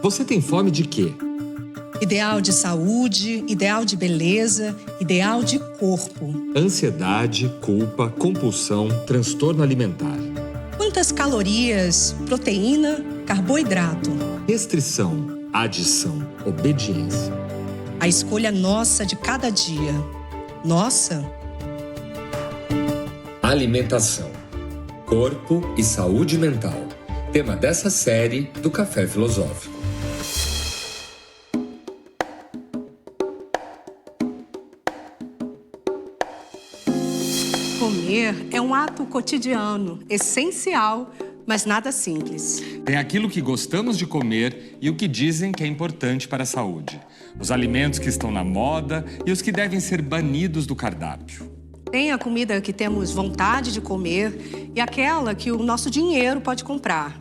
Você tem fome de quê? Ideal de saúde, ideal de beleza, ideal de corpo. Ansiedade, culpa, compulsão, transtorno alimentar. Quantas calorias, proteína, carboidrato? Restrição, adição, obediência. A escolha nossa de cada dia. Nossa. Alimentação, corpo e saúde mental. Tema dessa série do Café Filosófico. Comer é um ato cotidiano, essencial, mas nada simples. Tem aquilo que gostamos de comer e o que dizem que é importante para a saúde. Os alimentos que estão na moda e os que devem ser banidos do cardápio. Tem a comida que temos vontade de comer e aquela que o nosso dinheiro pode comprar.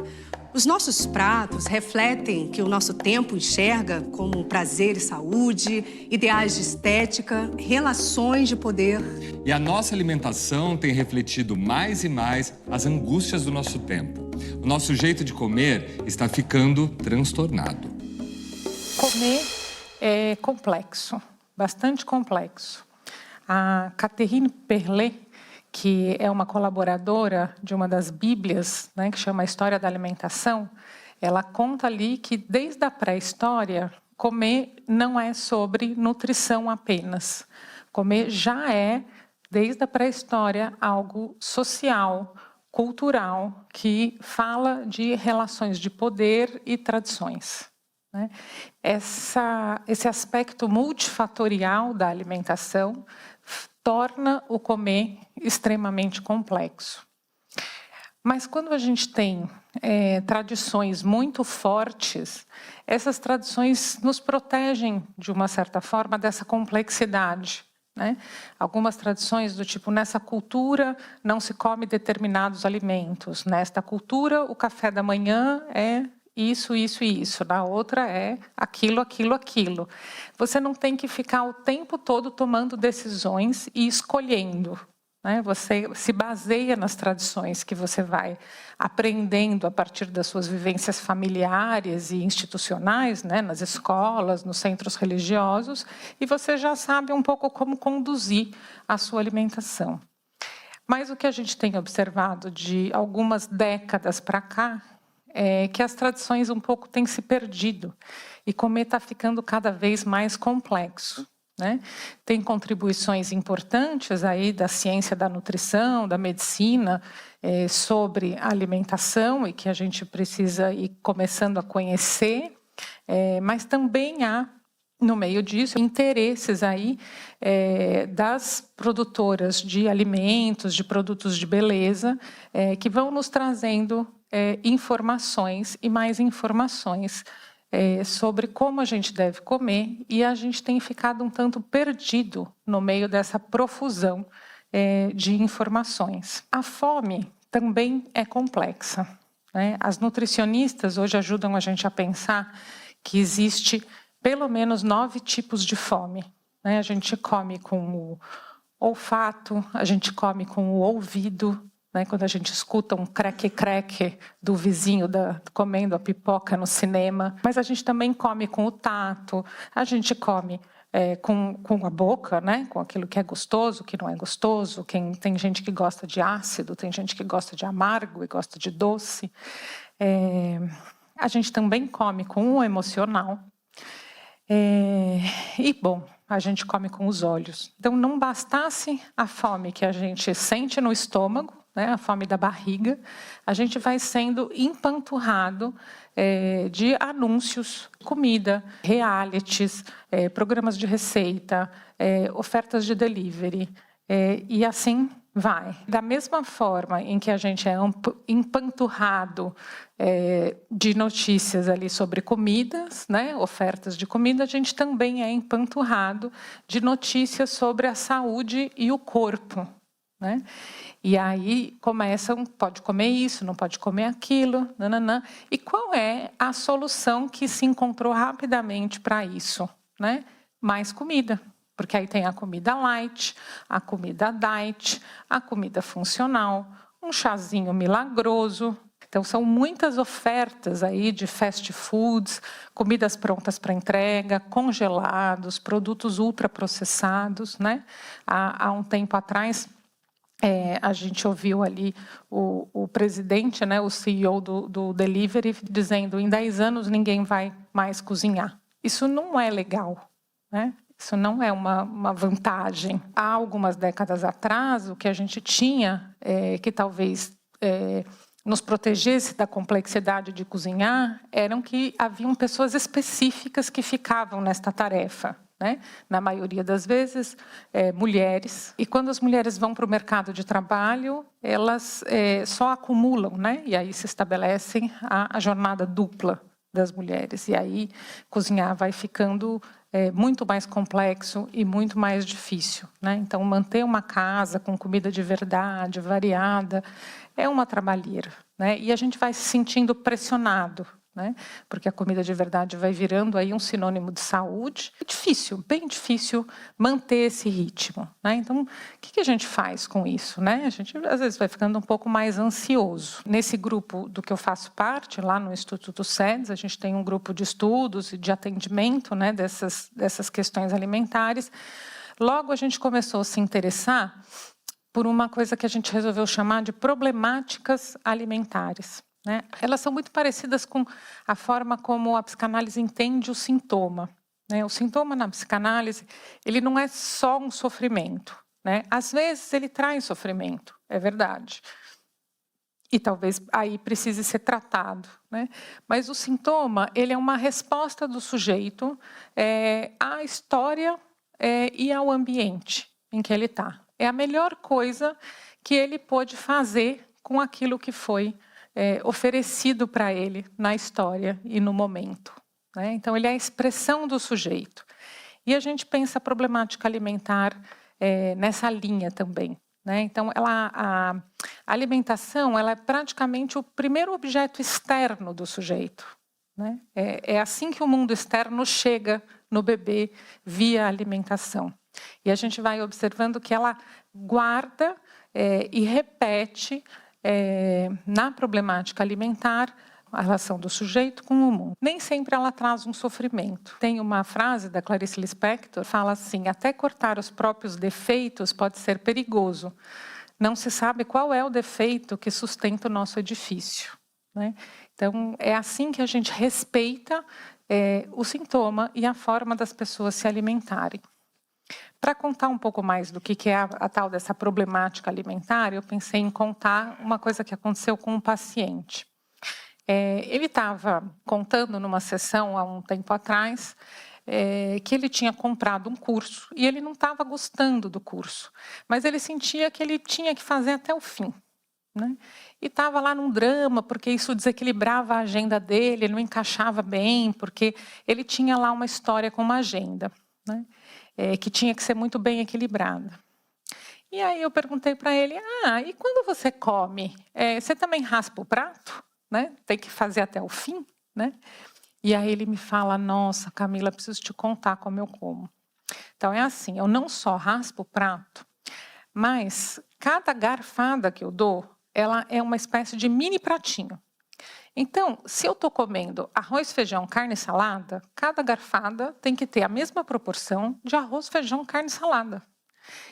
Os nossos pratos refletem que o nosso tempo enxerga como prazer e saúde, ideais de estética, relações de poder. E a nossa alimentação tem refletido mais e mais as angústias do nosso tempo. O nosso jeito de comer está ficando transtornado. Comer é complexo, bastante complexo. A Catherine Perlet, que é uma colaboradora de uma das bíblias, né, que chama A História da Alimentação, ela conta ali que desde a pré-história, comer não é sobre nutrição apenas. Comer já é, desde a pré-história, algo social, cultural, que fala de relações de poder e tradições. Né? Esse aspecto multifatorial da alimentação torna o comer extremamente complexo. Mas quando a gente tem tradições muito fortes, essas tradições nos protegem, de uma certa forma, dessa complexidade. Né? Algumas tradições do tipo, nessa cultura não se come determinados alimentos, nesta cultura o café da manhã é isso, isso e isso, na outra é aquilo, aquilo, aquilo. Você não tem que ficar o tempo todo tomando decisões e escolhendo. Né? Você se baseia nas tradições que você vai aprendendo a partir das suas vivências familiares e institucionais, né? Nas escolas, nos centros religiosos, e você já sabe um pouco como conduzir a sua alimentação. Mas o que a gente tem observado de algumas décadas para cá é que as tradições um pouco têm se perdido e comer está ficando cada vez mais complexo. Né? Tem contribuições importantes aí da ciência da nutrição, da medicina, sobre a alimentação e que a gente precisa ir começando a conhecer, mas também há, no meio disso, interesses aí das produtoras de alimentos, de produtos de beleza, que vão nos trazendo informações e mais informações sobre como a gente deve comer, e a gente tem ficado um tanto perdido no meio dessa profusão de informações. A fome também é complexa. Né? As nutricionistas hoje ajudam a gente a pensar que existe pelo menos 9 tipos de fome. Né? A gente come com o olfato, a gente come com o ouvido, né, quando a gente escuta um creque-creque do vizinho comendo a pipoca no cinema. Mas a gente também come com o tato, a gente come com a boca, né, com aquilo que é gostoso, que não é gostoso. Tem gente que gosta de ácido, tem gente que gosta de amargo e gosta de doce. A gente também come com o emocional. E, bom, a gente come com os olhos. Então, não bastasse a fome que a gente sente no estômago, né, a fome da barriga, a gente vai sendo empanturrado de anúncios, comida, realities, programas de receita, ofertas de delivery, e assim vai. Da mesma forma em que a gente é empanturrado de notícias ali sobre comidas, né, ofertas de comida, a gente também é empanturrado de notícias sobre a saúde e o corpo. Né? E aí começam, pode comer isso, não pode comer aquilo, nananã. E qual é a solução que se encontrou rapidamente para isso? Né? Mais comida, porque aí tem a comida light, a comida diet, a comida funcional, um chazinho milagroso. Então, são muitas ofertas aí de fast foods, comidas prontas para entrega, congelados, produtos ultraprocessados, né? Há um tempo atrás, a gente ouviu ali o presidente, né, o CEO do Delivery, dizendo em 10 anos ninguém vai mais cozinhar. Isso não é legal, né? Isso não é uma vantagem. Há algumas décadas atrás, o que a gente tinha, que talvez nos protegesse da complexidade de cozinhar, eram que haviam pessoas específicas que ficavam nesta tarefa, né? Na maioria das vezes, mulheres. E quando as mulheres vão para o mercado de trabalho, elas só acumulam, né? E aí se estabelece a jornada dupla das mulheres. E aí cozinhar vai ficando muito mais complexo e muito mais difícil, né? Então, manter uma casa com comida de verdade, variada, é uma trabalheira, né? E a gente vai se sentindo pressionado, né? Porque a comida de verdade vai virando aí um sinônimo de saúde. É difícil, bem difícil manter esse ritmo, né? Então, o que a gente faz com isso, né? A gente às vezes vai ficando um pouco mais ansioso. Nesse grupo do que eu faço parte, lá no Instituto SEDES, a gente tem um grupo de estudos e de atendimento, né, dessas questões alimentares. Logo a gente começou a se interessar por uma coisa que a gente resolveu chamar de problemáticas alimentares, né? Elas são muito parecidas com a forma como a psicanálise entende o sintoma, né? O sintoma na psicanálise, ele não é só um sofrimento, né? Às vezes ele traz sofrimento, é verdade. E talvez aí precise ser tratado, né? Mas o sintoma, ele é uma resposta do sujeito à história e ao ambiente em que ele está. É a melhor coisa que ele pôde fazer com aquilo que foi oferecido para ele na história e no momento, né? Então, ele é a expressão do sujeito. E a gente pensa a problemática alimentar nessa linha também, né? Então, a alimentação ela é praticamente o primeiro objeto externo do sujeito, né? É assim que o mundo externo chega no bebê via alimentação. E a gente vai observando que ela guarda e repete na problemática alimentar a relação do sujeito com o mundo. Nem sempre ela traz um sofrimento. Tem uma frase da Clarice Lispector, fala assim: até cortar os próprios defeitos pode ser perigoso. Não se sabe qual é o defeito que sustenta o nosso edifício, né? Então, é assim que a gente respeita o sintoma e a forma das pessoas se alimentarem. Para contar um pouco mais do que é a tal dessa problemática alimentar, eu pensei em contar uma coisa que aconteceu com um paciente. Ele estava contando numa sessão há um tempo atrás que ele tinha comprado um curso e ele não estava gostando do curso, mas ele sentia que ele tinha que fazer até o fim, né? E estava lá num drama, porque isso desequilibrava a agenda dele, ele não encaixava bem, porque ele tinha lá uma história com uma agenda, né? Que tinha que ser muito bem equilibrada. E aí eu perguntei para ele: e quando você come, você também raspa o prato, né? Tem que fazer até o fim, né? E aí ele me fala: nossa, Camila, preciso te contar como eu como. Então é assim, eu não só raspo o prato, mas cada garfada que eu dou, ela é uma espécie de mini pratinho. Então, se eu estou comendo arroz, feijão, carne e salada, cada garfada tem que ter a mesma proporção de arroz, feijão, carne e salada.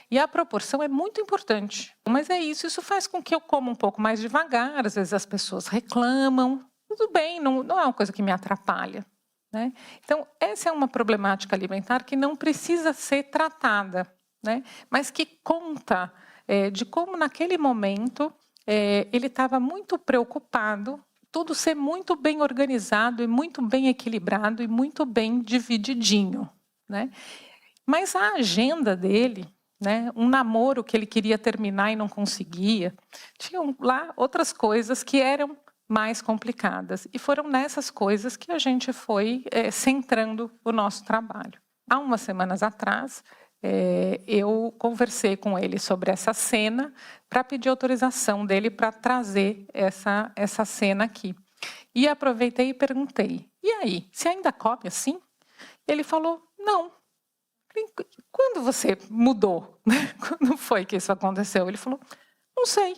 E a proporção é muito importante. Mas é isso faz com que eu coma um pouco mais devagar, às vezes as pessoas reclamam. Tudo bem, não é uma coisa que me atrapalha, né? Então, essa é uma problemática alimentar que não precisa ser tratada, né? Mas que conta de como naquele momento ele estava muito preocupado tudo ser muito bem organizado e muito bem equilibrado e muito bem divididinho, né? Mas a agenda dele, né, um namoro que ele queria terminar e não conseguia, tinham lá outras coisas que eram mais complicadas. E foram nessas coisas que a gente foi centrando o nosso trabalho. Há umas semanas atrás, eu conversei com ele sobre essa cena para pedir autorização dele para trazer essa cena aqui. E aproveitei e perguntei: e aí, você ainda come assim? Ele falou: não. Quando você mudou? Quando foi que isso aconteceu? Ele falou: não sei.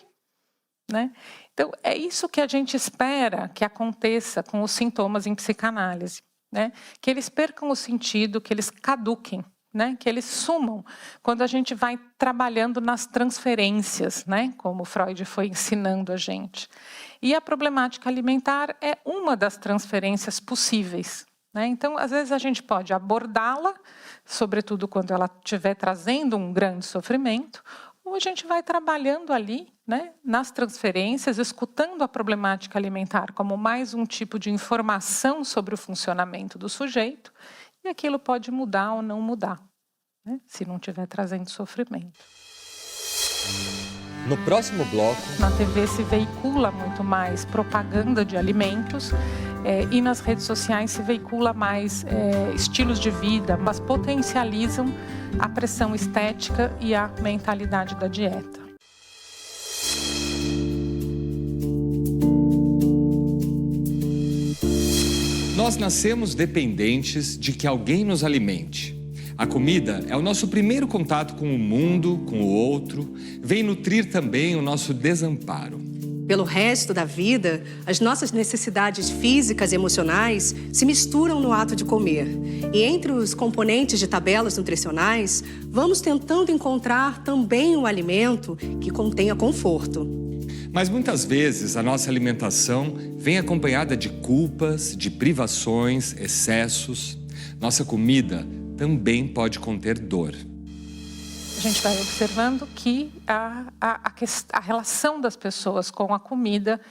né? Então, é isso que a gente espera que aconteça com os sintomas em psicanálise, né? Que eles percam o sentido, que eles caduquem, né? Que eles sumam quando a gente vai trabalhando nas transferências, né? Como Freud foi ensinando a gente. E a problemática alimentar é uma das transferências possíveis, né? Então, às vezes a gente pode abordá-la, sobretudo quando ela estiver trazendo um grande sofrimento, ou a gente vai trabalhando ali, né, nas transferências, escutando a problemática alimentar como mais um tipo de informação sobre o funcionamento do sujeito, e aquilo pode mudar ou não mudar, né, se não estiver trazendo sofrimento. No próximo bloco... Na TV se veicula muito mais propaganda de alimentos, e nas redes sociais se veicula mais estilos de vida, mas potencializam a pressão estética e a mentalidade da dieta. Nós nascemos dependentes de que alguém nos alimente. A comida é o nosso primeiro contato com o mundo, com o outro, vem nutrir também o nosso desamparo. Pelo resto da vida, as nossas necessidades físicas e emocionais se misturam no ato de comer. E entre os componentes de tabelas nutricionais, vamos tentando encontrar também um alimento que contenha conforto. Mas muitas vezes a nossa alimentação vem acompanhada de culpas, de privações, excessos. Nossa comida também pode conter dor. A gente vai observando que a relação das pessoas com a comida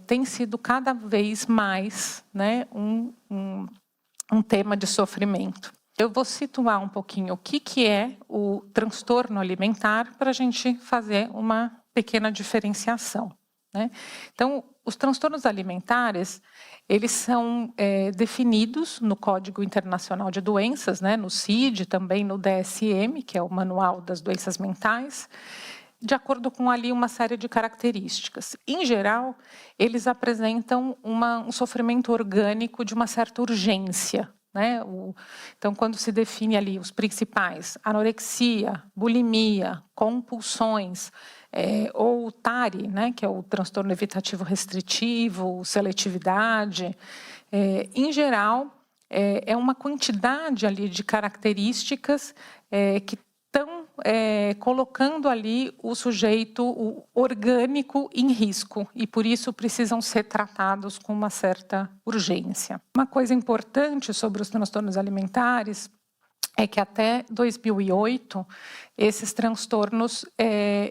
tem sido cada vez mais, né, um tema de sofrimento. Eu vou situar um pouquinho o que é o transtorno alimentar para a gente fazer uma pequena diferenciação, né? Então, os transtornos alimentares, eles são definidos no Código Internacional de Doenças, né, no CID, também no DSM, que é o Manual das Doenças Mentais, de acordo com ali uma série de características. Em geral, eles apresentam um sofrimento orgânico de uma certa urgência, né? Então, quando se define ali os principais, anorexia, bulimia, compulsões, ou o TARI, né, que é o transtorno evitativo restritivo, seletividade, em geral, é uma quantidade ali de características que estão colocando ali o sujeito orgânico em risco e, por isso, precisam ser tratados com uma certa urgência. Uma coisa importante sobre os transtornos alimentares é que até 2008, esses transtornos,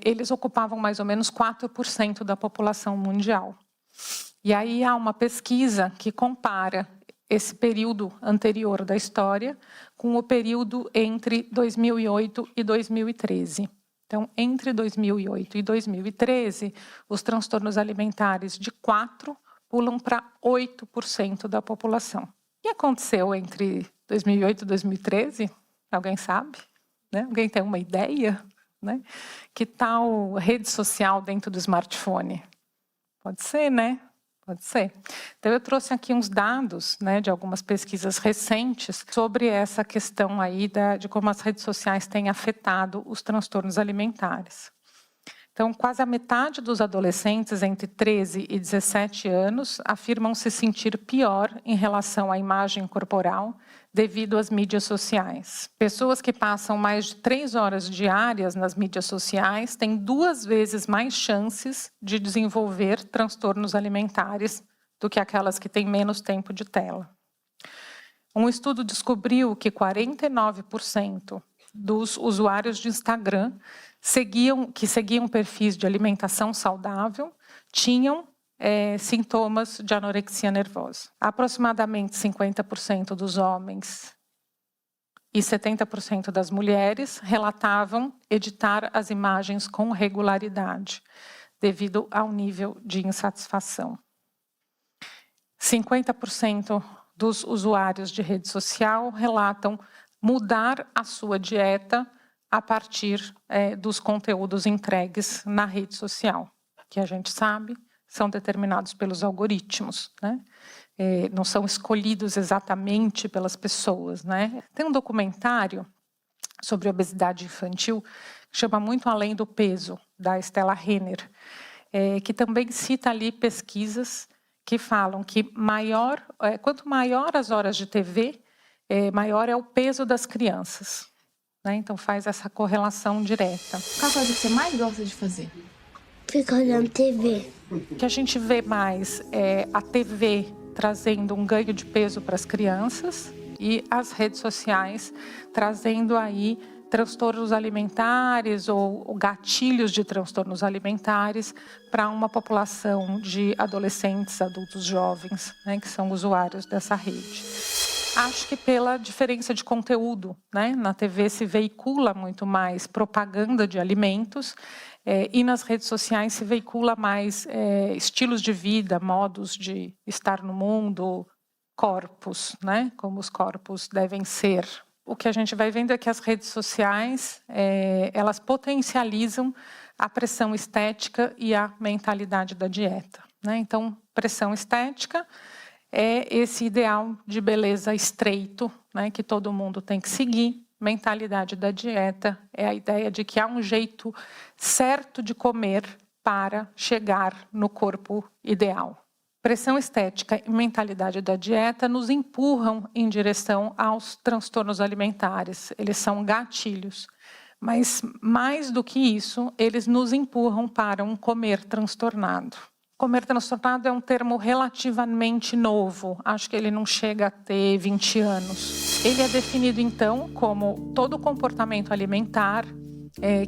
eles ocupavam mais ou menos 4% da população mundial. E aí há uma pesquisa que compara esse período anterior da história com o período entre 2008 e 2013. Então, entre 2008 e 2013, os transtornos alimentares de 4% pulam para 8% da população. O que aconteceu entre 2008 e 2013? Alguém sabe? Né? Alguém tem uma ideia? Né? Que tal rede social dentro do smartphone? Pode ser, né? Pode ser. Então, eu trouxe aqui uns dados, né, de algumas pesquisas recentes sobre essa questão aí de como as redes sociais têm afetado os transtornos alimentares. Então, quase a metade dos adolescentes entre 13 e 17 anos afirmam se sentir pior em relação à imagem corporal devido às mídias sociais. Pessoas que passam mais de 3 horas diárias nas mídias sociais têm 2 vezes mais chances de desenvolver transtornos alimentares do que aquelas que têm menos tempo de tela. Um estudo descobriu que 49% dos usuários de Instagram que seguiam perfis de alimentação saudável tinham sintomas de anorexia nervosa. Aproximadamente 50% dos homens e 70% das mulheres relatavam editar as imagens com regularidade, devido ao nível de insatisfação. 50% dos usuários de rede social relatam mudar a sua dieta a partir dos conteúdos entregues na rede social, que a gente sabe são determinados pelos algoritmos, né? Não são escolhidos exatamente pelas pessoas, né? Tem um documentário sobre obesidade infantil que chama Muito Além do Peso, da Stella Renner. que também cita ali pesquisas que falam que quanto maior as horas de TV, maior é o peso das crianças, né? Então faz essa correlação direta. Qual a coisa que você mais gosta de fazer? Fica olhando TV. O que a gente vê mais é a TV trazendo um ganho de peso para as crianças e as redes sociais trazendo aí transtornos alimentares ou gatilhos de transtornos alimentares para uma população de adolescentes, adultos jovens, né, que são usuários dessa rede. Acho que pela diferença de conteúdo, né? Na TV se veicula muito mais propaganda de alimentos e nas redes sociais se veicula mais estilos de vida, modos de estar no mundo, corpos, né? Como os corpos devem ser. O que a gente vai vendo é que as redes sociais, elas potencializam a pressão estética e a mentalidade da dieta, né? Então, pressão estética é esse ideal de beleza estreito, né, que todo mundo tem que seguir. Mentalidade da dieta é a ideia de que há um jeito certo de comer para chegar no corpo ideal. Pressão estética e mentalidade da dieta nos empurram em direção aos transtornos alimentares. Eles são gatilhos, mas mais do que isso, eles nos empurram para um comer transtornado. Comer transtornado é um termo relativamente novo, acho que ele não chega a ter 20 anos. Ele é definido, então, como todo comportamento alimentar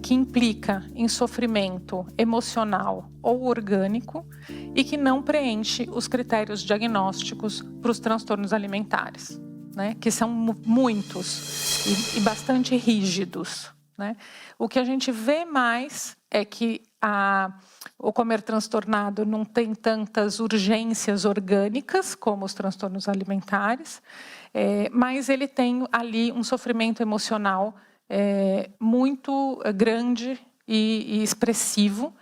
que implica em sofrimento emocional ou orgânico e que não preenche os critérios diagnósticos para os transtornos alimentares, né? Que são muitos e bastante rígidos, né? O que a gente vê mais é que o comer transtornado não tem tantas urgências orgânicas como os transtornos alimentares, mas ele tem ali um sofrimento emocional muito grande e expressivo,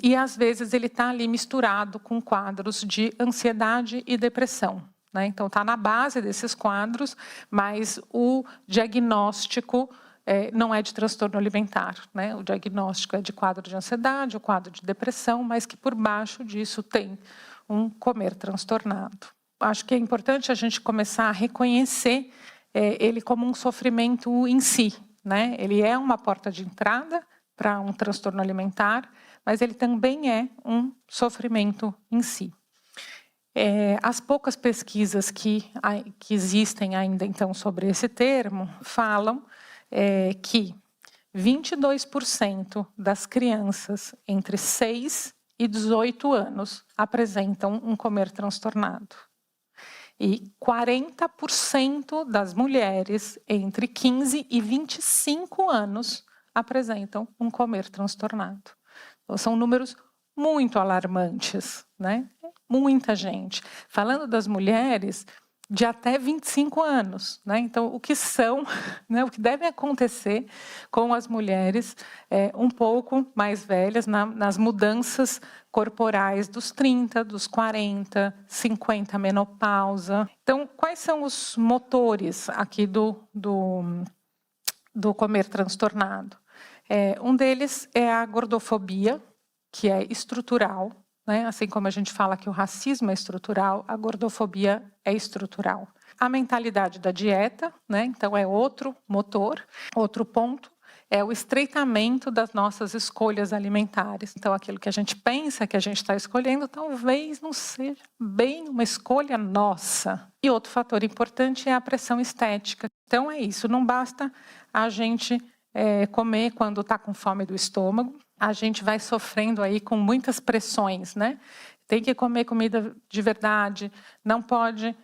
e às vezes ele está ali misturado com quadros de ansiedade e depressão, né? Então está na base desses quadros, mas o diagnóstico não é de transtorno alimentar, né? O diagnóstico é de quadro de ansiedade, o quadro de depressão, mas que por baixo disso tem um comer transtornado. Acho que é importante a gente começar a reconhecer ele como um sofrimento em si, né? Ele é uma porta de entrada para um transtorno alimentar, mas ele também é um sofrimento em si. As poucas pesquisas que existem ainda então sobre esse termo falam que 22% das crianças entre 6 e 18 anos apresentam um comer transtornado. E 40% das mulheres entre 15 e 25 anos apresentam um comer transtornado. Então, são números muito alarmantes, né? Muita gente. Falando das mulheres de até 25 anos, né? Então, o que são, né, o que deve acontecer com as mulheres um pouco mais velhas nas mudanças corporais dos 30, dos 40, 50, menopausa. Então, quais são os motores aqui do comer transtornado? Um deles é a gordofobia, que é estrutural, né? Assim como a gente fala que o racismo é estrutural, a gordofobia é estrutural. A mentalidade da dieta, né? Então é outro motor. Outro ponto é o estreitamento das nossas escolhas alimentares. Então aquilo que a gente pensa que a gente está escolhendo talvez não seja bem uma escolha nossa. E outro fator importante é a pressão estética. Então é isso, não basta a gente comer quando está com fome do estômago, a gente vai sofrendo aí com muitas pressões, né? Tem que comer comida de verdade, não pode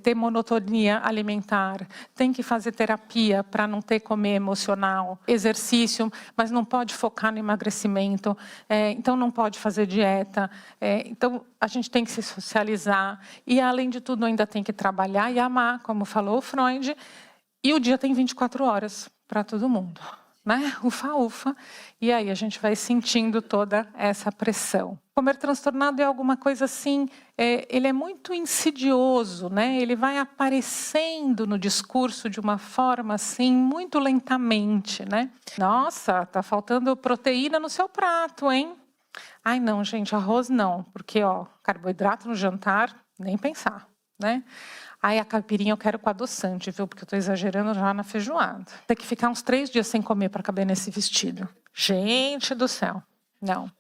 ter monotonia alimentar, tem que fazer terapia para não ter comer emocional, exercício, mas não pode focar no emagrecimento, então não pode fazer dieta, então a gente tem que se socializar e além de tudo ainda tem que trabalhar e amar, como falou o Freud, e o dia tem 24 horas para todo mundo. né? Ufa, ufa. E aí a gente vai sentindo toda essa pressão. Comer transtornado é alguma coisa assim, ele é muito insidioso, né? Ele vai aparecendo no discurso de uma forma assim, muito lentamente, né? Nossa, tá faltando proteína no seu prato, hein? Ai, não, gente, arroz não, porque, ó, carboidrato no jantar, nem pensar, né? Ai, a caipirinha eu quero com adoçante, viu? Porque eu tô exagerando já na feijoada. Tem que ficar uns 3 dias sem comer para caber nesse vestido. Gente do céu. Não.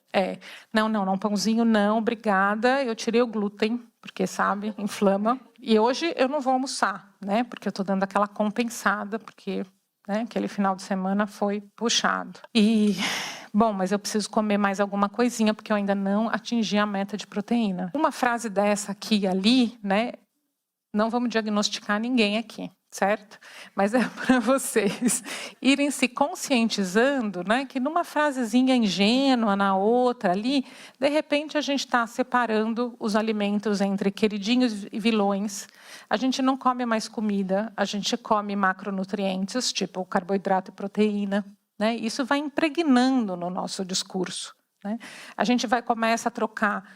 Não, pãozinho não, obrigada. Eu tirei o glúten, porque, sabe, inflama. E hoje eu não vou almoçar, né? Porque eu tô dando aquela compensada, porque, né, aquele final de semana foi puxado. E... bom, mas eu preciso comer mais alguma coisinha, porque eu ainda não atingi a meta de proteína. Uma frase dessa aqui e ali, né? Não vamos diagnosticar ninguém aqui, certo? Mas é para vocês irem se conscientizando, né? Que numa frasezinha ingênua, na outra ali, de repente a gente está separando os alimentos entre queridinhos e vilões. A gente não come mais comida, a gente come macronutrientes, tipo carboidrato e proteína. Né? Isso vai impregnando no nosso discurso. Né? A gente começa a trocar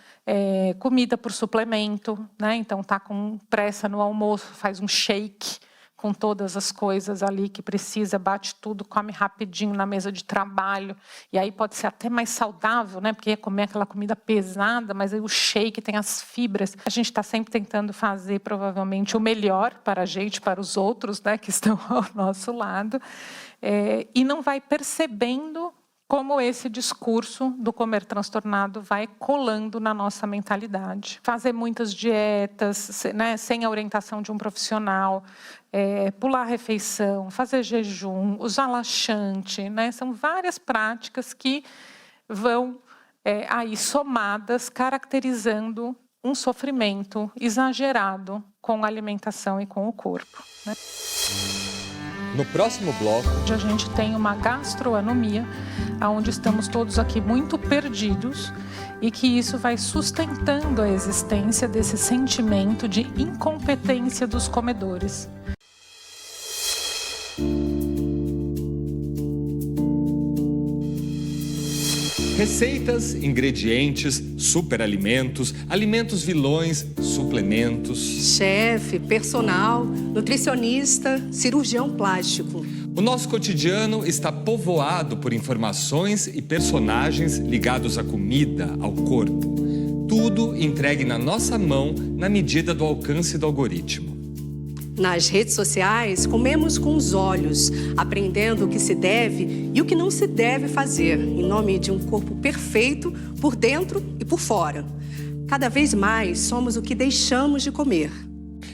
comida por suplemento, né? Então tá com pressa no almoço, faz um shake com todas as coisas ali que precisa, bate tudo, come rapidinho na mesa de trabalho, e aí pode ser até mais saudável, né? Porque ia comer aquela comida pesada, mas aí o shake tem as fibras. A gente está sempre tentando fazer provavelmente o melhor para a gente, para os outros, né? Que estão ao nosso lado, e não vai percebendo como esse discurso do comer transtornado vai colando na nossa mentalidade. Fazer muitas dietas, né, sem a orientação de um profissional, pular a refeição, fazer jejum, usar laxante, né, são várias práticas que vão aí somadas, caracterizando um sofrimento exagerado com a alimentação e com o corpo. Né? No próximo bloco, a gente tem uma gastroanomia, onde estamos todos aqui muito perdidos e que isso vai sustentando a existência desse sentimento de incompetência dos comedores. receitas, ingredientes, superalimentos, alimentos vilões, suplementos. Chefe, personal, nutricionista, cirurgião plástico. O nosso cotidiano está povoado por informações e personagens ligados à comida, ao corpo. Tudo entregue na nossa mão na medida do alcance do algoritmo. Nas redes sociais, comemos com os olhos, aprendendo o que se deve e o que não se deve fazer, em nome de um corpo perfeito por dentro e por fora. Cada vez mais somos o que deixamos de comer.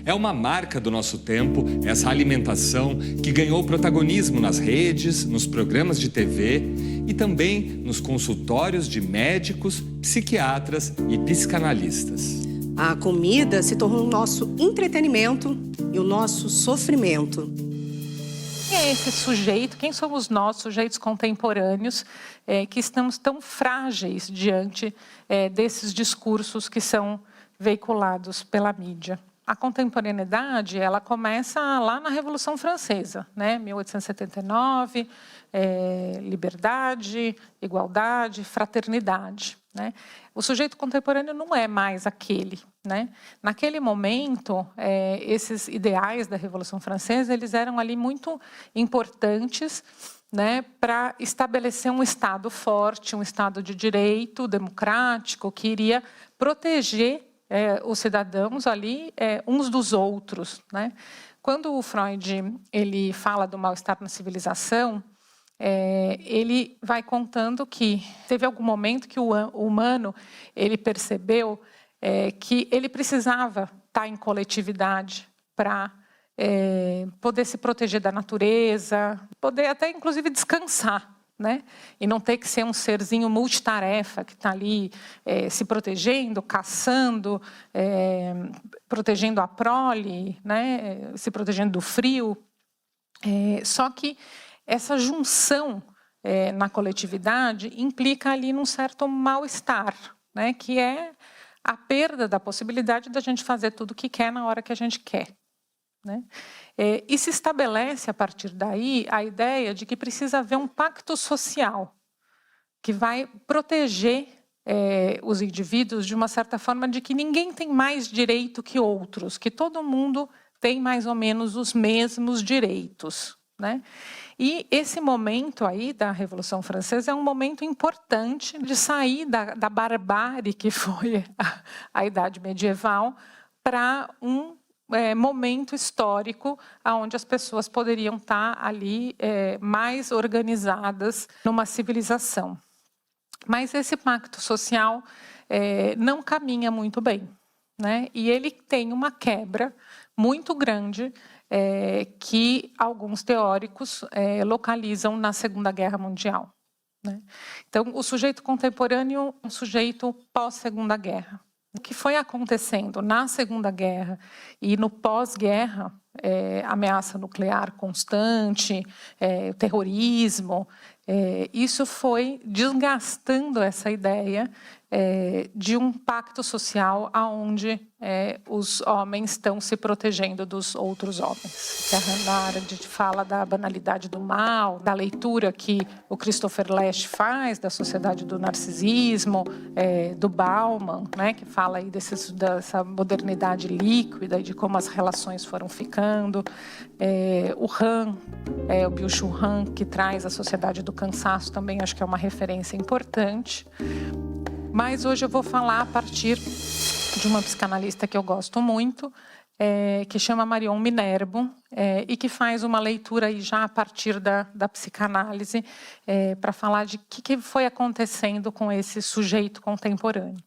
É uma marca do nosso tempo, essa alimentação que ganhou protagonismo nas redes, nos programas de TV e também nos consultórios de médicos, psiquiatras e psicanalistas. A comida se tornou o nosso entretenimento e o nosso sofrimento. Quem é esse sujeito? Quem somos nós, sujeitos contemporâneos, que estamos tão frágeis diante desses discursos que são veiculados pela mídia? A contemporaneidade, ela começa lá na Revolução Francesa, né? 1879, liberdade, igualdade, fraternidade, né? O sujeito contemporâneo não é mais aquele, né? Naquele momento, esses ideais da Revolução Francesa, eles eram ali muito importantes, né, para estabelecer um Estado forte, um Estado de direito, democrático, que iria proteger os cidadãos ali uns dos outros, né? Quando o Freud ele fala do mal-estar na civilização, ele vai contando que teve algum momento que o humano ele percebeu que ele precisava estar em coletividade para poder se proteger da natureza, poder até inclusive descansar, né? E não ter que ser um serzinho multitarefa que está ali se protegendo, caçando, protegendo a prole, né? Se protegendo do frio. Só que essa junção na coletividade implica ali num certo mal-estar, né? Que é a perda da possibilidade da gente fazer tudo o que quer na hora que a gente quer. né? E se estabelece, a partir daí, a ideia de que precisa haver um pacto social que vai proteger os indivíduos de uma certa forma, de que ninguém tem mais direito que outros, que todo mundo tem mais ou menos os mesmos direitos, né? E esse momento aí da Revolução Francesa é um momento importante de sair da barbárie que foi a Idade Medieval para um momento histórico onde as pessoas poderiam estar ali mais organizadas numa civilização. Mas esse pacto social não caminha muito bem, né? E ele tem uma quebra muito grande que alguns teóricos localizam na Segunda Guerra Mundial, né? Então, o sujeito contemporâneo é um sujeito pós-Segunda Guerra. O que foi acontecendo na Segunda Guerra e no pós-guerra, ameaça nuclear constante, terrorismo, isso foi desgastando essa ideia de um pacto social onde os homens estão se protegendo dos outros homens. Que a Hannah Arendt fala da banalidade do mal, da leitura que o Christopher Lasch faz da Sociedade do Narcisismo, do Bauman, né, que fala aí dessa modernidade líquida e de como as relações foram ficando. O Han, o Byung-Chul Han, que traz a Sociedade do Cansaço, também acho que é uma referência importante. Mas hoje eu vou falar a partir de uma psicanalista que eu gosto muito, que chama Marion Minerbo, e que faz uma leitura aí já a partir da psicanálise, para falar de o que foi acontecendo com esse sujeito contemporâneo.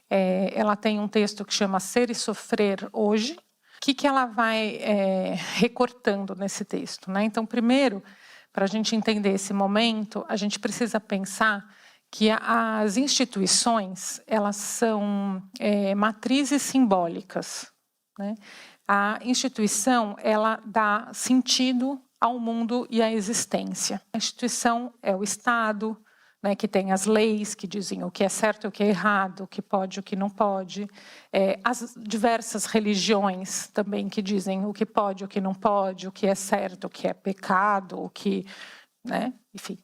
Ela tem um texto que chama Ser e Sofrer Hoje. O que ela vai recortando nesse texto, né? Então, primeiro, para a gente entender esse momento, a gente precisa pensar que as instituições, elas são matrizes simbólicas, né? A instituição, ela dá sentido ao mundo e à existência. A instituição é o Estado, né, que tem as leis que dizem o que é certo e o que é errado, o que pode e o que não pode. As diversas religiões também que dizem o que pode e o que não pode, o que é certo, o que é pecado, o que, né, enfim.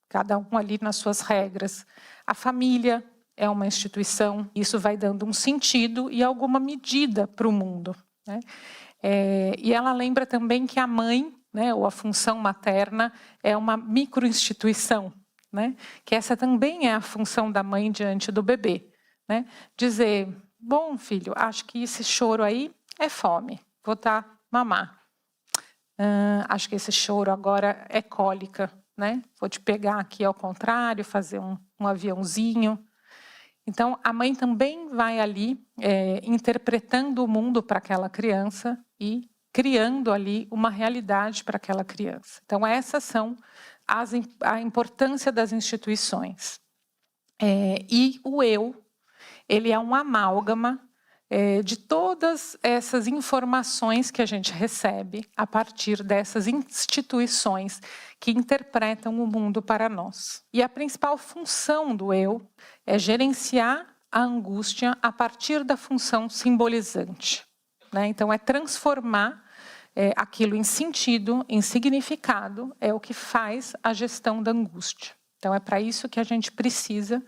Cada um ali nas suas regras. A família é uma instituição, isso vai dando um sentido e alguma medida para o mundo, né? E ela lembra também que a mãe, né, ou a função materna, é uma microinstituição, né? Que essa também é a função da mãe diante do bebê, né? Dizer, bom filho, acho que esse choro aí é fome, vou dar mamar. Acho que esse choro agora é cólica, né? Vou te pegar aqui ao contrário, fazer um aviãozinho. Então, a mãe também vai ali interpretando o mundo para aquela criança e criando ali uma realidade para aquela criança. Então, essas são a importância das instituições. E o eu, ele é um amálgama de todas essas informações que a gente recebe a partir dessas instituições que interpretam o mundo para nós. E a principal função do eu é gerenciar a angústia a partir da função simbolizante, né? Então, é transformar aquilo em sentido, em significado, é o que faz a gestão da angústia. Então, é para isso que a gente precisa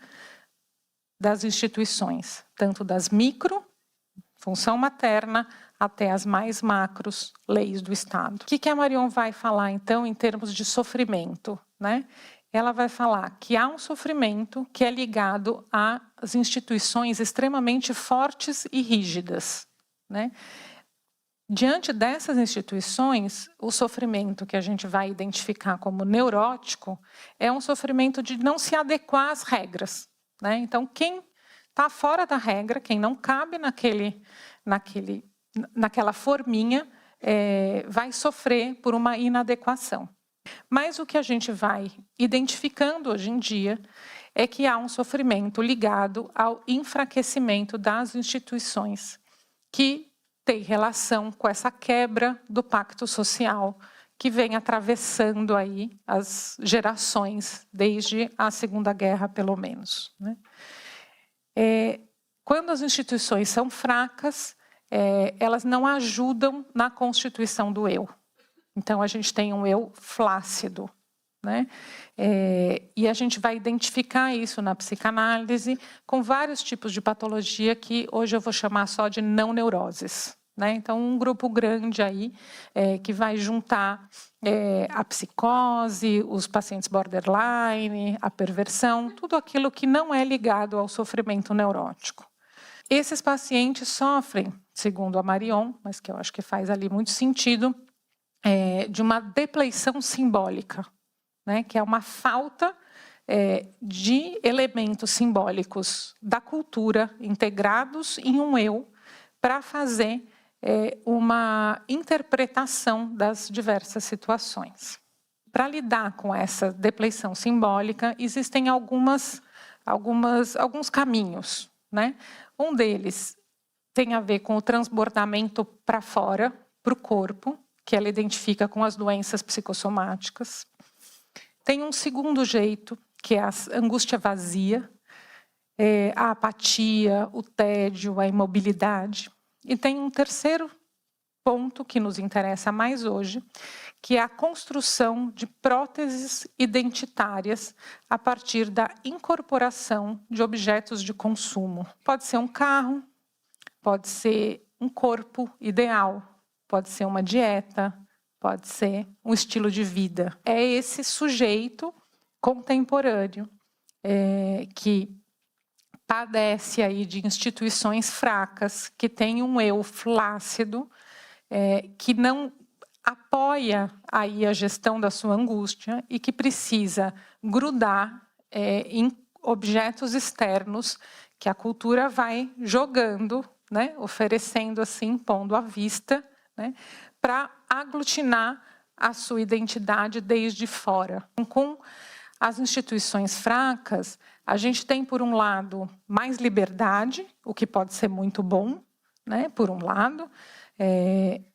das instituições, tanto das micro, função materna, até as mais macros, leis do Estado. O que a Marion vai falar, então, em termos de sofrimento, né? Ela vai falar que há um sofrimento que é ligado às instituições extremamente fortes e rígidas, né? Diante dessas instituições, o sofrimento que a gente vai identificar como neurótico é um sofrimento de não se adequar às regras, né? Então, quem está fora da regra, quem não cabe naquela forminha, vai sofrer por uma inadequação. Mas o que a gente vai identificando hoje em dia é que há um sofrimento ligado ao enfraquecimento das instituições, que tem relação com essa quebra do pacto social que vem atravessando aí as gerações, desde a Segunda Guerra, pelo menos, né? Quando as instituições são fracas, elas não ajudam na constituição do eu. Então, a gente tem um eu flácido, né? E a gente vai identificar isso na psicanálise com vários tipos de patologia que hoje eu vou chamar só de não neuroses, né? Então, um grupo grande aí que vai juntar a psicose, os pacientes borderline, a perversão, tudo aquilo que não é ligado ao sofrimento neurótico. Esses pacientes sofrem, segundo a Marion, mas que eu acho que faz ali muito sentido, de uma depleição simbólica, né? Que é uma falta de elementos simbólicos da cultura integrados em um eu para fazer uma interpretação das diversas situações. Para lidar com essa depleição simbólica, existem alguns caminhos, né? Um deles tem a ver com o transbordamento para fora, para o corpo, que ela identifica com as doenças psicossomáticas. Tem um segundo jeito, que é a angústia vazia, a apatia, o tédio, a imobilidade. E tem um terceiro ponto que nos interessa mais hoje, que é a construção de próteses identitárias a partir da incorporação de objetos de consumo. Pode ser um carro, pode ser um corpo ideal, pode ser uma dieta, pode ser um estilo de vida. É esse sujeito contemporâneo que padece aí de instituições fracas, que tem um eu flácido, que não apoia aí a gestão da sua angústia e que precisa grudar em objetos externos que a cultura vai jogando, né, oferecendo assim, pondo à vista, né, para aglutinar a sua identidade desde fora. Com as instituições fracas, a gente tem, por um lado, mais liberdade, o que pode ser muito bom, né, por um lado,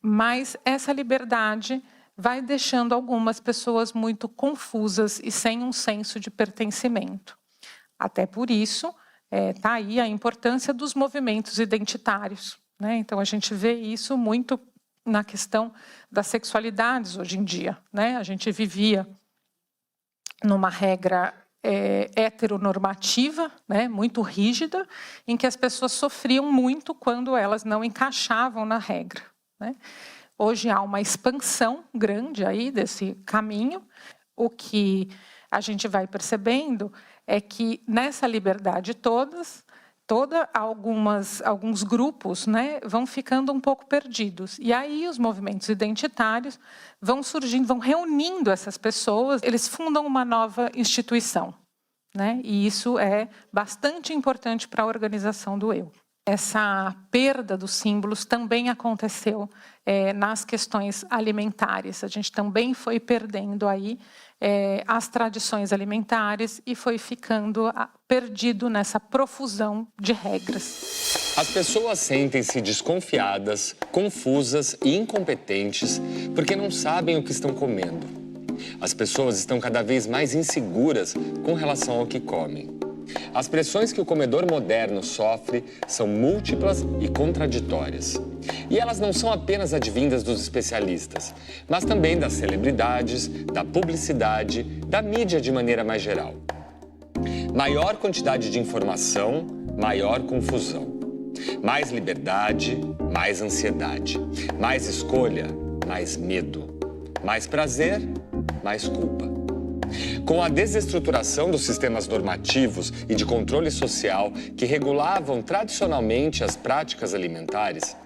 mas essa liberdade vai deixando algumas pessoas muito confusas e sem um senso de pertencimento. Até por isso, está aí a importância dos movimentos identitários, né? Então, a gente vê isso muito na questão das sexualidades hoje em dia, né? A gente vivia numa regra heteronormativa, né, muito rígida, em que as pessoas sofriam muito quando elas não encaixavam na regra, né? Hoje há uma expansão grande aí desse caminho. O que a gente vai percebendo é que nessa liberdade alguns grupos, né, vão ficando um pouco perdidos. E aí os movimentos identitários vão surgindo, vão reunindo essas pessoas, eles fundam uma nova instituição, né? E isso é bastante importante para a organização do eu. Essa perda dos símbolos também aconteceu nas questões alimentares. A gente também foi perdendo aí as tradições alimentares e foi ficando perdido nessa profusão de regras. As pessoas sentem-se desconfiadas, confusas e incompetentes porque não sabem o que estão comendo. As pessoas estão cada vez mais inseguras com relação ao que comem. As pressões que o comedor moderno sofre são múltiplas e contraditórias. E elas não são apenas advindas dos especialistas, mas também das celebridades, da publicidade, da mídia de maneira mais geral. Maior quantidade de informação, maior confusão. Mais liberdade, mais ansiedade. Mais escolha, mais medo. Mais prazer, mais culpa. Com a desestruturação dos sistemas normativos e de controle social que regulavam tradicionalmente as práticas alimentares,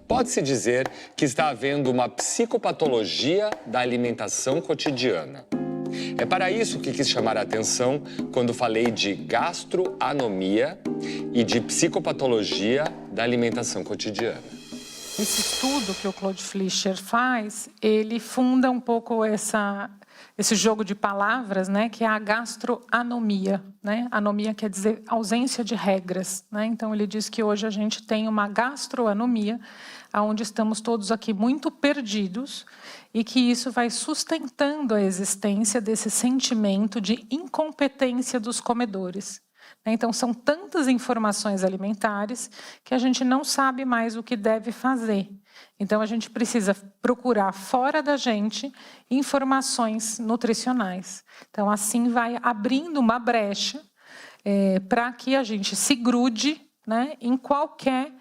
pode-se dizer que está havendo uma psicopatologia da alimentação cotidiana. É para isso que quis chamar a atenção quando falei de gastroanomia e de psicopatologia da alimentação cotidiana. Esse estudo que o Claude Flicher faz, ele funda um pouco esse jogo de palavras, né, que é a gastroanomia, né? Anomia quer dizer ausência de regras, né? Então ele diz que hoje a gente tem uma gastroanomia, onde estamos todos aqui muito perdidos e que isso vai sustentando a existência desse sentimento de incompetência dos comedores. Então, são tantas informações alimentares que a gente não sabe mais o que deve fazer. Então, a gente precisa procurar fora da gente informações nutricionais. Então, assim vai abrindo uma brecha para que a gente se grude, né, em qualquer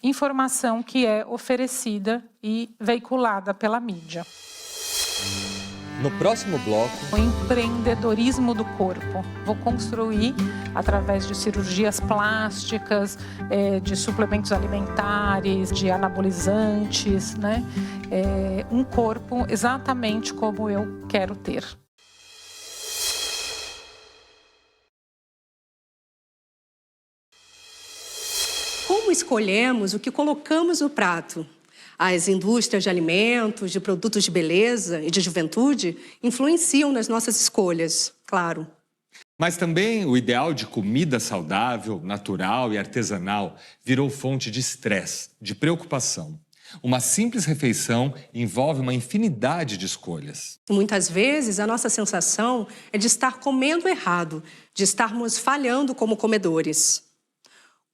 informação que é oferecida e veiculada pela mídia. No próximo bloco, O empreendedorismo do corpo. Vou construir, através de cirurgias plásticas, de suplementos alimentares, de anabolizantes, né? Um corpo exatamente como eu quero ter. Como escolhemos o que colocamos no prato? As indústrias de alimentos, de produtos de beleza e de juventude influenciam nas nossas escolhas, claro. mas também o ideal de comida saudável, natural e artesanal virou fonte de estresse, de preocupação. Uma simples refeição envolve uma infinidade de escolhas. Muitas vezes a nossa sensação é de estar comendo errado, de estarmos falhando como comedores.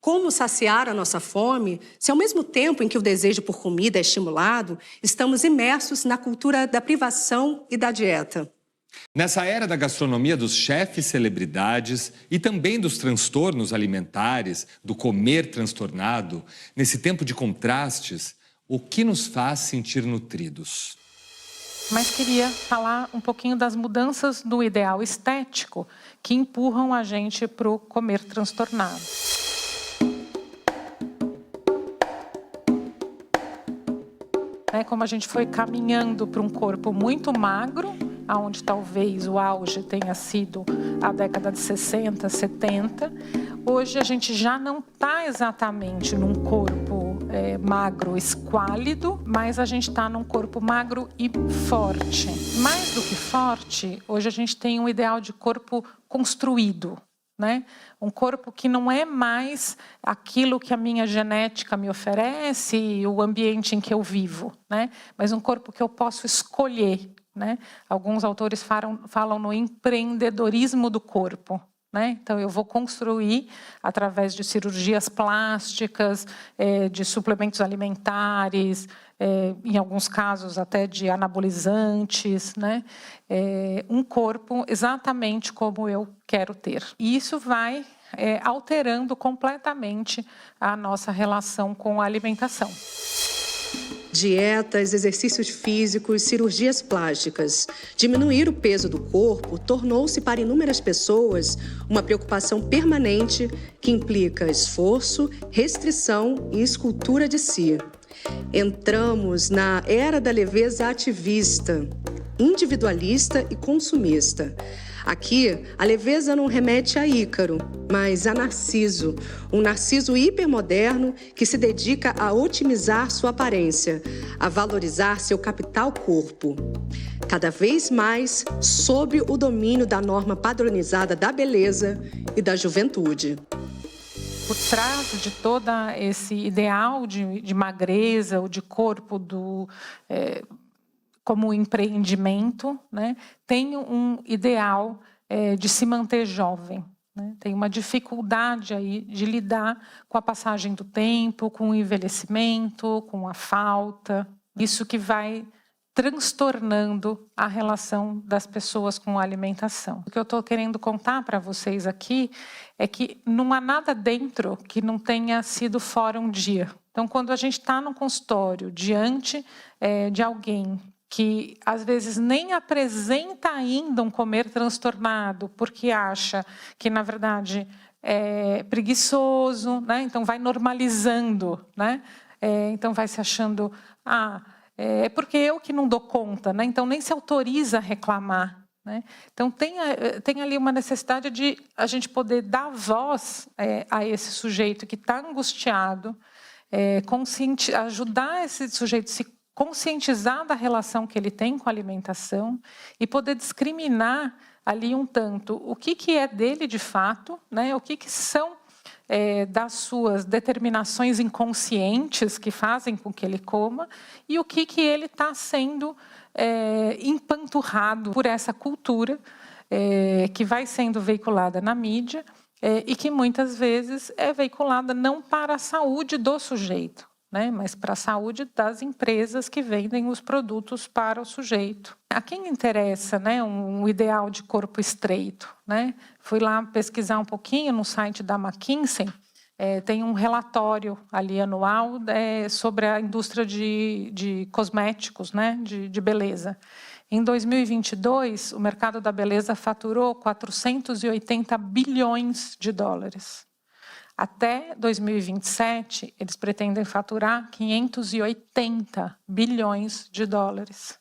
Como saciar a nossa fome se, ao mesmo tempo em que o desejo por comida é estimulado, estamos imersos na cultura da privação e da dieta? Nessa era da gastronomia dos chefes celebridades e também dos transtornos alimentares, do comer transtornado, nesse tempo de contrastes, o que nos faz sentir nutridos? Mas queria falar um pouquinho das mudanças do ideal estético que empurram a gente para o comer transtornado. Como a gente foi caminhando para um corpo muito magro, onde talvez o auge tenha sido a década de 60, 70, hoje a gente já não está exatamente num corpo magro esquálido, mas a gente está num corpo magro e forte. Mais do que forte, hoje a gente tem um ideal de corpo construído. Um corpo que não é mais aquilo que a minha genética me oferece e o ambiente em que eu vivo, mas um corpo que eu posso escolher. Alguns autores falam no empreendedorismo do corpo. Então, eu vou construir através de cirurgias plásticas, de suplementos alimentares, em alguns casos até de anabolizantes, um corpo exatamente como eu quero ter. E isso vai alterando completamente a nossa relação com a alimentação. Dietas, exercícios físicos, cirurgias plásticas. Diminuir o peso do corpo tornou-se para inúmeras pessoas uma preocupação permanente que implica esforço, restrição e escultura de si. Entramos na era da leveza ativista, individualista e consumista. Aqui, a leveza não remete a Ícaro, mas a Narciso, um Narciso hipermoderno que se dedica a otimizar sua aparência, a valorizar seu capital corpo. Cada vez mais sob o domínio da norma padronizada da beleza e da juventude. Por trás de todo esse ideal de magreza ou de corpo como empreendimento, tem um ideal de se manter jovem. Tem uma dificuldade aí de lidar com a passagem do tempo, com o envelhecimento, com a falta. Isso que vai transtornando a relação das pessoas com a alimentação. O que eu estou querendo contar para vocês aqui é que não há nada dentro que não tenha sido fora um dia. Então, quando a gente está no consultório diante de alguém que às vezes nem apresenta ainda um comer transtornado, porque acha que, na verdade, é preguiçoso, então vai normalizando, então vai se achando, é porque eu que não dou conta, então nem se autoriza a reclamar. Então tem ali uma necessidade de a gente poder dar voz a esse sujeito que está angustiado, ajudar esse sujeito a se conscientizar da relação que ele tem com a alimentação e poder discriminar ali um tanto o que é dele de fato, o que são das suas determinações inconscientes que fazem com que ele coma e o que ele está sendo empanturrado por essa cultura que vai sendo veiculada na mídia e que muitas vezes é veiculada não para a saúde do sujeito, né, mas para a saúde das empresas que vendem os produtos para o sujeito. A quem interessa, né, um ideal de corpo estreito, né? Fui lá pesquisar um pouquinho no site da McKinsey, tem um relatório ali anual sobre a indústria de cosméticos, né, de beleza. Em 2022, o mercado da beleza faturou 480 bilhões de dólares. Até 2027, eles pretendem faturar 580 bilhões de dólares.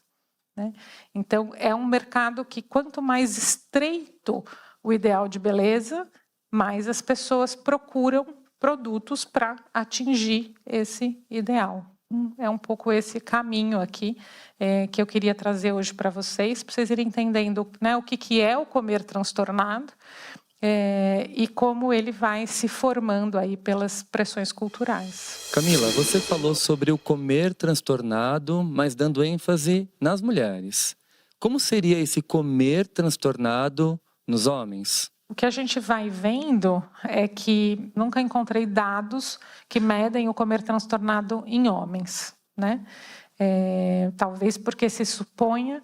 Né? Então, é um mercado que, quanto mais estreito o ideal de beleza, mais as pessoas procuram produtos para atingir esse ideal. É um pouco esse caminho aqui que eu queria trazer hoje para vocês irem entendendo, né, o que é o comer transtornado e como ele vai se formando aí pelas pressões culturais. Camila, você falou sobre o comer transtornado, mas dando ênfase nas mulheres. Como seria esse comer transtornado nos homens? O que a gente vai vendo é que nunca encontrei dados que medem o comer transtornado em homens, né? Talvez porque se suponha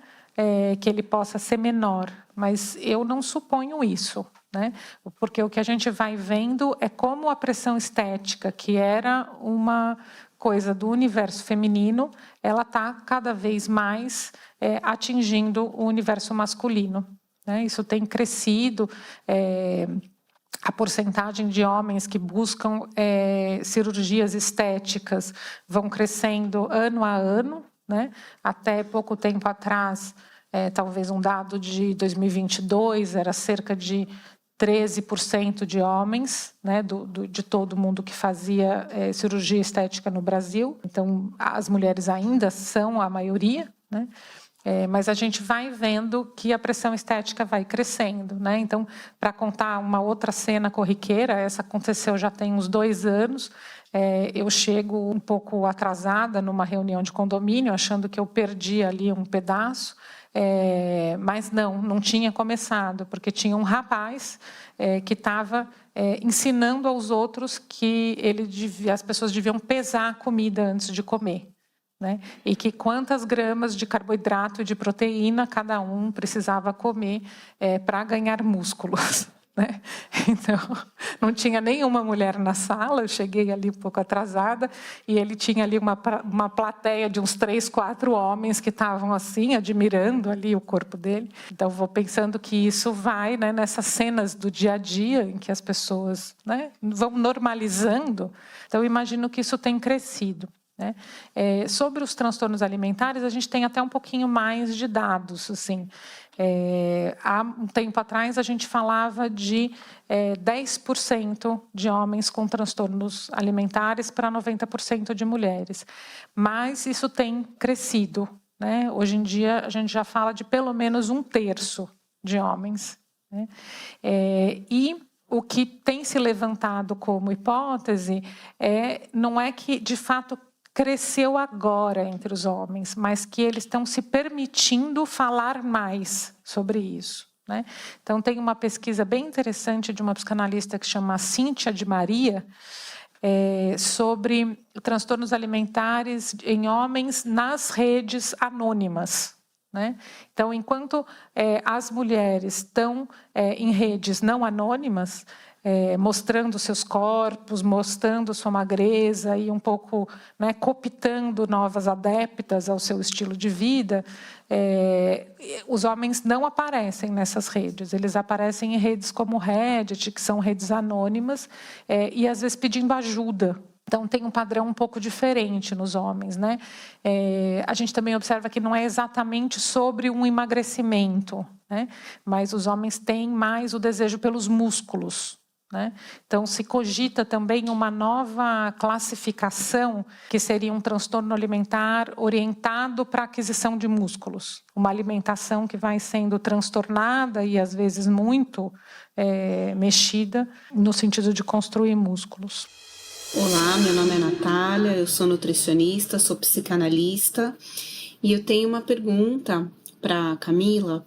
que ele possa ser menor, mas eu não suponho isso, né? Porque o que a gente vai vendo é como a pressão estética, que era uma coisa do universo feminino, ela está cada vez mais atingindo o universo masculino. Isso tem crescido, a porcentagem de homens que buscam cirurgias estéticas vão crescendo ano a ano, né? Até pouco tempo atrás, talvez um dado de 2022, era cerca de 13% de homens, né, de todo mundo que fazia cirurgia estética no Brasil. Então, as mulheres ainda são a maioria, né? Mas a gente vai vendo que a pressão estética vai crescendo, né? Então, para contar uma outra cena corriqueira, essa aconteceu já tem uns 2 anos, eu chego um pouco atrasada numa reunião de condomínio, achando que eu perdi ali um pedaço, mas não tinha começado, porque tinha um rapaz que estava ensinando aos outros que as pessoas deviam pesar a comida antes de comer. Né? E que quantas gramas de carboidrato e de proteína cada um precisava comer para ganhar músculos. Né? Então, não tinha nenhuma mulher na sala, eu cheguei ali um pouco atrasada, e ele tinha ali uma plateia de uns 3, 4 homens que estavam assim, admirando ali o corpo dele. Então, vou pensando que isso vai, né, nessas cenas do dia a dia, em que as pessoas, né, vão normalizando. Então, eu imagino que isso tem crescido. Né? Sobre os transtornos alimentares, a gente tem até um pouquinho mais de dados. Assim. Há um tempo atrás, a gente falava de 10% de homens com transtornos alimentares para 90% de mulheres. Mas isso tem crescido. Né? Hoje em dia, a gente já fala de pelo menos 1/3 de homens. Né? E o que tem se levantado como hipótese não é que, de fato, cresceu agora entre os homens, mas que eles estão se permitindo falar mais sobre isso. Né? Então, tem uma pesquisa bem interessante de uma psicanalista que chama Cíntia de Maria, sobre transtornos alimentares em homens nas redes anônimas. Né? Então, enquanto as mulheres estão em redes não anônimas, mostrando seus corpos, mostrando sua magreza e um pouco, né, cooptando novas adeptas ao seu estilo de vida, os homens não aparecem nessas redes, eles aparecem em redes como o Reddit, que são redes anônimas, e às vezes pedindo ajuda. Então, tem um padrão um pouco diferente nos homens. Né? A gente também observa que não é exatamente sobre um emagrecimento, né? Mas os homens têm mais o desejo pelos músculos. Né? Então, se cogita também uma nova classificação, que seria um transtorno alimentar orientado para a aquisição de músculos. Uma alimentação que vai sendo transtornada e, às vezes, muito mexida no sentido de construir músculos. Olá, meu nome é Natália, eu sou nutricionista, sou psicanalista e eu tenho uma pergunta para Camila,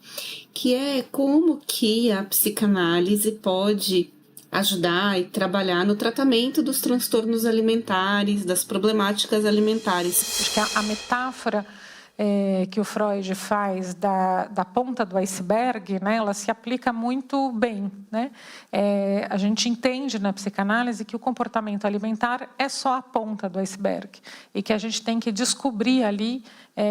que é como que a psicanálise pode ajudar e trabalhar no tratamento dos transtornos alimentares, das problemáticas alimentares. Acho que a metáfora que o Freud faz da ponta do iceberg, né, ela se aplica muito bem, né? A gente entende na psicanálise que o comportamento alimentar é só a ponta do iceberg e que a gente tem que descobrir ali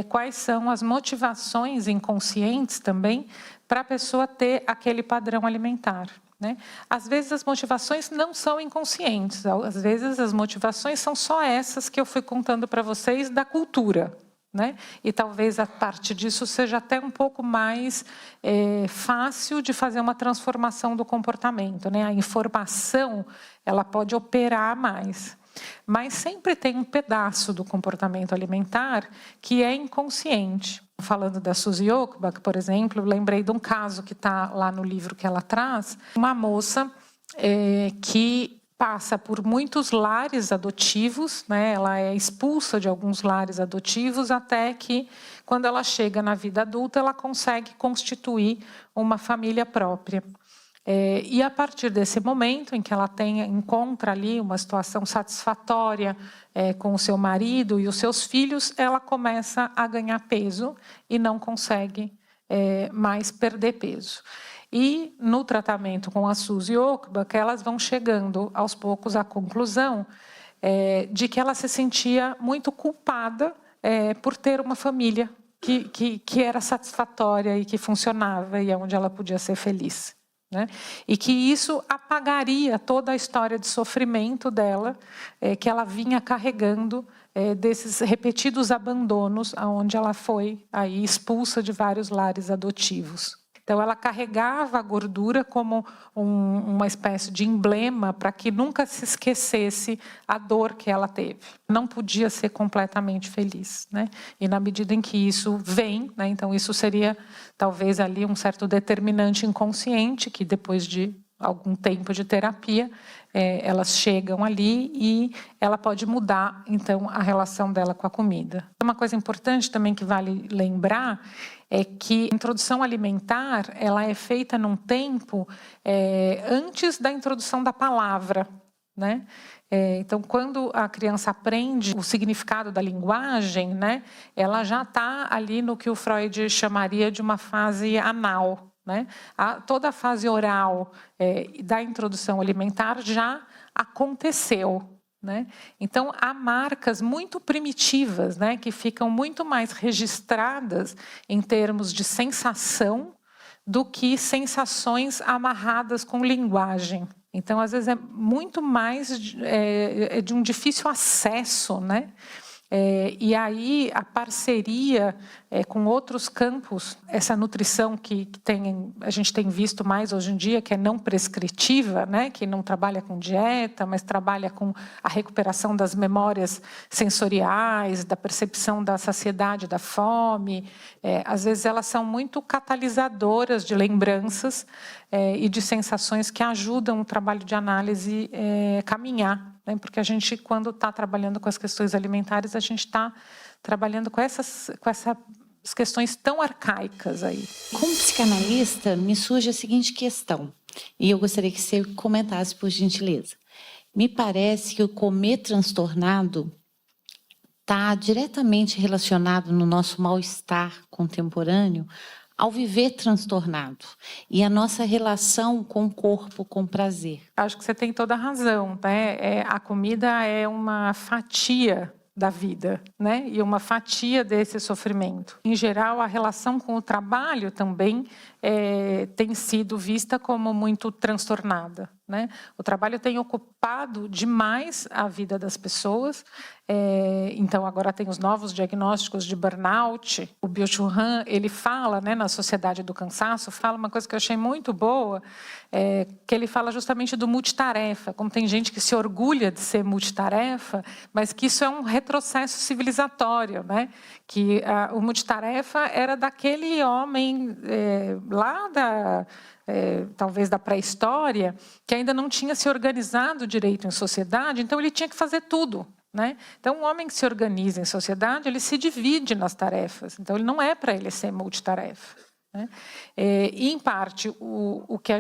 quais são as motivações inconscientes também para a pessoa ter aquele padrão alimentar. Né? Às vezes as motivações não são inconscientes, às vezes as motivações são só essas que eu fui contando para vocês da cultura. Né? E talvez a partir disso seja até um pouco mais fácil de fazer uma transformação do comportamento. Né? A informação ela pode operar mais, mas sempre tem um pedaço do comportamento alimentar que é inconsciente. Falando da Suzy Ockbach, por exemplo, lembrei de um caso que está lá no livro que ela traz, uma moça que passa por muitos lares adotivos, né? Ela é expulsa de alguns lares adotivos até que, quando ela chega na vida adulta, ela consegue constituir uma família própria. E a partir desse momento em que ela encontra ali uma situação satisfatória com o seu marido e os seus filhos, ela começa a ganhar peso e não consegue mais perder peso. E no tratamento com a Suzy Ockbach, elas vão chegando aos poucos à conclusão de que ela se sentia muito culpada por ter uma família que era satisfatória e que funcionava e onde ela podia ser feliz. Né? E que isso apagaria toda a história de sofrimento dela, que ela vinha carregando desses repetidos abandonos, aonde ela foi aí expulsa de vários lares adotivos. Então, ela carregava a gordura como uma espécie de emblema para que nunca se esquecesse a dor que ela teve. Não podia ser completamente feliz. Né? E na medida em que isso vem, né, então isso seria talvez ali um certo determinante inconsciente, que depois de algum tempo de terapia, elas chegam ali e ela pode mudar, então, a relação dela com a comida. Uma coisa importante também que vale lembrar é que a introdução alimentar ela é feita num tempo antes da introdução da palavra, né? Então, quando a criança aprende o significado da linguagem, né, ela já está ali no que o Freud chamaria de uma fase anal. Né? Toda a fase oral da introdução alimentar já aconteceu. Né? Então, há marcas muito primitivas, né, que ficam muito mais registradas em termos de sensação do que sensações amarradas com linguagem. Então, às vezes, é muito mais de um difícil acesso, né? E aí a parceria com outros campos, essa nutrição que a gente tem visto mais hoje em dia, que é não prescritiva, né? Que não trabalha com dieta, mas trabalha com a recuperação das memórias sensoriais, da percepção da saciedade, da fome. Às vezes elas são muito catalisadoras de lembranças e de sensações que ajudam o trabalho de análise caminhar. Porque a gente, quando está trabalhando com as questões alimentares, a gente está trabalhando com essas questões tão arcaicas aí. Como psicanalista, me surge a seguinte questão, e eu gostaria que você comentasse, por gentileza. Me parece que o comer transtornado está diretamente relacionado no nosso mal-estar contemporâneo ao viver transtornado e a nossa relação com o corpo, com prazer. Acho que você tem toda a razão, né? A comida é uma fatia da vida, né? E uma fatia desse sofrimento. Em geral, a relação com o trabalho também tem sido vista como muito transtornada, né? O trabalho tem ocupado demais a vida das pessoas. Então, agora tem os novos diagnósticos de burnout. O Byung-Chul Han, ele fala, né, na Sociedade do Cansaço, fala uma coisa que eu achei muito boa, que ele fala justamente do multitarefa, como tem gente que se orgulha de ser multitarefa, mas que isso é um retrocesso civilizatório, né? Que o multitarefa era daquele homem lá talvez da pré-história, que ainda não tinha se organizado direito em sociedade, então ele tinha que fazer tudo. né? Então, um homem que se organiza em sociedade, ele se divide nas tarefas. Então, ele não é para ele ser multitarefa, né? E, em parte, o que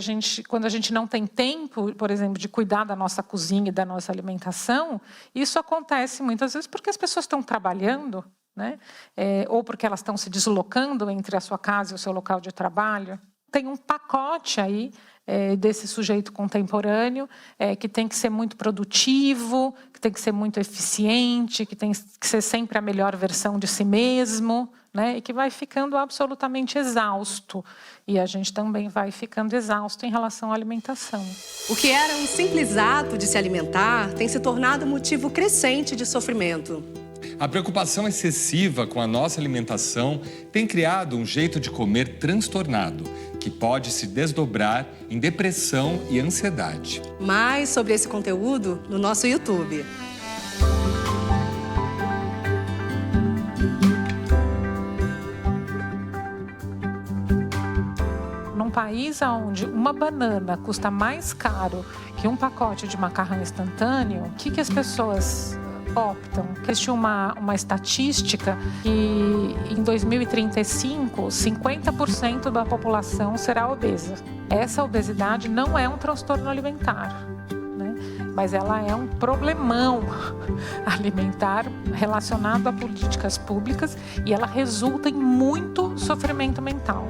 quando a gente não tem tempo, por exemplo, de cuidar da nossa cozinha e da nossa alimentação, isso acontece muitas vezes porque as pessoas estão trabalhando, né? Ou porque elas estão se deslocando entre a sua casa e o seu local de trabalho. Tem um pacote aí desse sujeito contemporâneo que tem que ser muito produtivo, que tem que ser muito eficiente, que tem que ser sempre a melhor versão de si mesmo, né? E que vai ficando absolutamente exausto. E a gente também vai ficando exausto em relação à alimentação. O que era um simples ato de se alimentar tem se tornado motivo crescente de sofrimento. A preocupação excessiva com a nossa alimentação tem criado um jeito de comer transtornado, que pode se desdobrar em depressão e ansiedade. Mais sobre esse conteúdo no nosso YouTube. Num país onde uma banana custa mais caro que um pacote de macarrão instantâneo, o que as pessoas optam? Existe uma estatística que em 2035, 50% da população será obesa. Essa obesidade não é um transtorno alimentar, né? Mas ela é um problemão alimentar relacionado a políticas públicas e ela resulta em muito sofrimento mental.